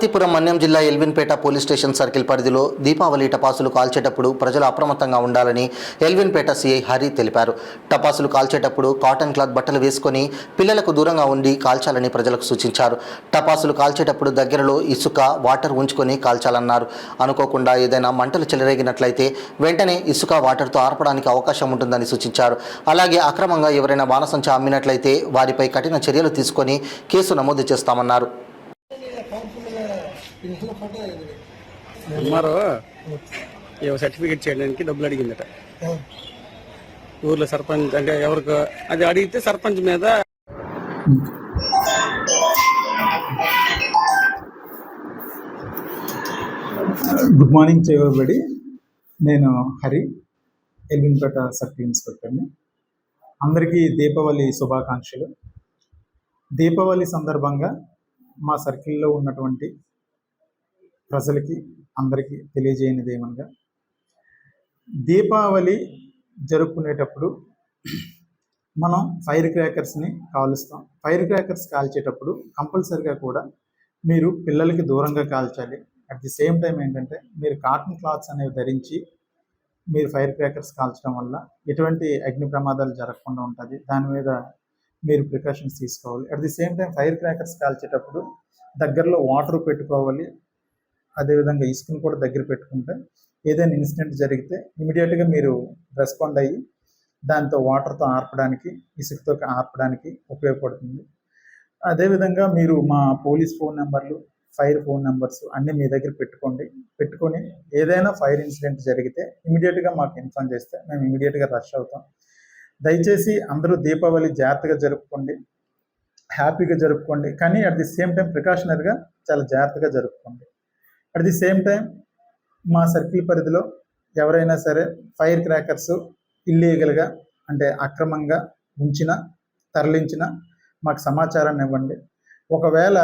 పార్వతీపురం మన్యం జిల్లా Elvinpeta police station circle పరిధిలో దీపావళి టపాసులు కాల్చేటప్పుడు ప్రజలు అప్రమత్తంగా ఉండాలని ఎల్విన్పేట సిఐ హరి తెలిపారు. టపాసులు కాల్చేటప్పుడు కాటన్ క్లాత్ బట్టలు వేసుకొని పిల్లలకు దూరంగా ఉండి కాల్చాలని ప్రజలకు సూచించారు. టపాసులు కాల్చేటప్పుడు దగ్గరలో ఇసుక, వాటర్ ఉంచుకొని కాల్చాలన్నారు. అనుకోకుండా ఏదైనా మంటలు చెలరేగినట్లయితే వెంటనే ఇసుక, వాటర్తో ఆర్పడానికి అవకాశం ఉంటుందని సూచించారు. అలాగే అక్రమంగా ఎవరైనా బాణసంచ అమ్మినట్లయితే వారిపై కఠిన చర్యలు తీసుకొని కేసు నమోదు చేస్తామన్నారు. అమ్మారో ఏవో సర్టిఫికేట్ చేయడానికి డబ్బులు అడిగిందట. ఊర్లో సర్పంచ్ అంటే ఎవరికి అది అడిగితే సర్పంచ్ మీద గుడ్ మార్నింగ్ టు ఎవరీబడి. నేను హరి, ఎల్విన్పేట సర్కిల్ ఇన్స్పెక్టర్ని. అందరికీ దీపావళి శుభాకాంక్షలు. దీపావళి సందర్భంగా మా సర్కిల్లో ఉన్నటువంటి ప్రజలకి అందరికీ తెలియజేయనిది ఏమనగా, దీపావళి జరుపుకునేటప్పుడు మనం ఫైర్ క్రాకర్స్ని కాలుస్తాం. ఫైర్ క్రాకర్స్ కాల్చేటప్పుడు కంపల్సరిగా కూడా మీరు పిల్లలకి దూరంగా కాల్చాలి. అట్ ది సేమ్ టైం ఏంటంటే మీరు కాటన్ క్లాత్స్ అనేవి ధరించి మీరు ఫైర్ క్రాకర్స్ కాల్చడం వల్ల ఎటువంటి అగ్ని ప్రమాదాలు జరగకుండా ఉంటుంది. దాని మీద మీరు ప్రికాషన్స్ తీసుకోవాలి. At the same time fire crackers కాల్చేటప్పుడు దగ్గరలో వాటర్ పెట్టుకోవాలి. అదేవిధంగా ఇసుకను కూడా దగ్గర పెట్టుకుంటే ఏదైనా ఇన్సిడెంట్ జరిగితే ఇమీడియట్గా మీరు రెస్పాండ్ అయ్యి దాంతో వాటర్తో ఆర్పడానికి, ఇసుకతో ఆర్పడానికి ఉపయోగపడుతుంది. అదేవిధంగా మీరు మా పోలీస్ ఫోన్ నెంబర్లు, ఫైర్ ఫోన్ నెంబర్స్ అన్నీ మీ దగ్గర పెట్టుకొని ఏదైనా ఫైర్ ఇన్సిడెంట్ జరిగితే ఇమీడియట్గా మాకు ఇన్ఫార్మ్ చేస్తే మేము ఇమీడియట్గా రష్ అవుతాం. దయచేసి అందరూ దీపావళి జాగ్రత్తగా జరుపుకోండి, హ్యాపీగా జరుపుకోండి. కానీ అట్ ది సేమ్ టైం ప్రికాషనరీగా చాలా జాగ్రత్తగా జరుపుకోండి. అట్ ది సేమ్ టైం మా సర్కిల్ పరిధిలో ఎవరైనా సరే ఫైర్ క్రాకర్స్ ఇల్లీగల్గా అంటే అక్రమంగా ఉంచినా, తరలించినా మాకు సమాచారాన్ని ఇవ్వండి. ఒకవేళ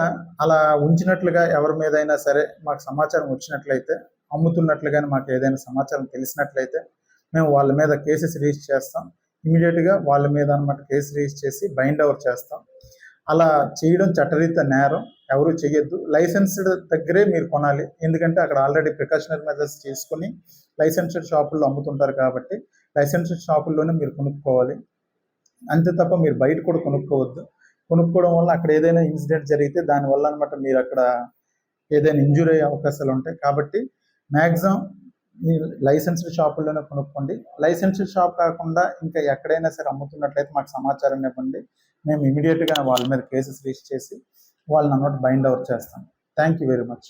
అలా ఉంచినట్లుగా ఎవరి మీదైనా సరే మాకు సమాచారం వచ్చినట్లయితే, అమ్ముతున్నట్లుగానే మాకు ఏదైనా సమాచారం తెలిసినట్లయితే మేము వాళ్ళ మీద కేసెస్ రిజిస్టర్ చేస్తాం. ఇమీడియట్గా వాళ్ళ మీద అన్నమాట కేసు రిజిస్టర్ చేసి బైండ్ ఓవర్ చేస్తాం. అలా చేయడం చట్టరీత్యా నేరం, ఎవరు చేయొద్దు. లైసెన్స్డ్ దగ్గరే మీరు కొనాలి. ఎందుకంటే అక్కడ ఆల్రెడీ ప్రికాషనరీ మెజర్స్ చేసుకొని లైసెన్స్డ్ షాపుల్లో అమ్ముతుంటారు కాబట్టి లైసెన్స్డ్ షాపుల్లోనే మీరు కొనుక్కోవాలి. అంతే తప్ప మీరు బయట కూడా కొనుక్కోవద్దు. కొనుక్కోవడం వల్ల అక్కడ ఏదైనా ఇన్సిడెంట్ జరిగితే దానివల్ల అనమాట మీరు అక్కడ ఏదైనా ఇంజూరీ అయ్యే అవకాశాలు ఉంటాయి. కాబట్టి మ్యాక్సిమం ఈ లైసెన్స్డ్ షాపుల్లోనే కొనుక్కోండి. లైసెన్స్డ్ షాప్ కాకుండా ఇంకా ఎక్కడైనా సరే అమ్ముతున్నట్లయితే మాకు సమాచారం ఇవ్వండి. మేము ఇమీడియట్గా వాళ్ళ మీద కేసెస్ రిజిస్టర్ చేసి వాళ్ళని అన్నమాట బైండ్ ఓవర్ చేస్తాం. Thank you very much.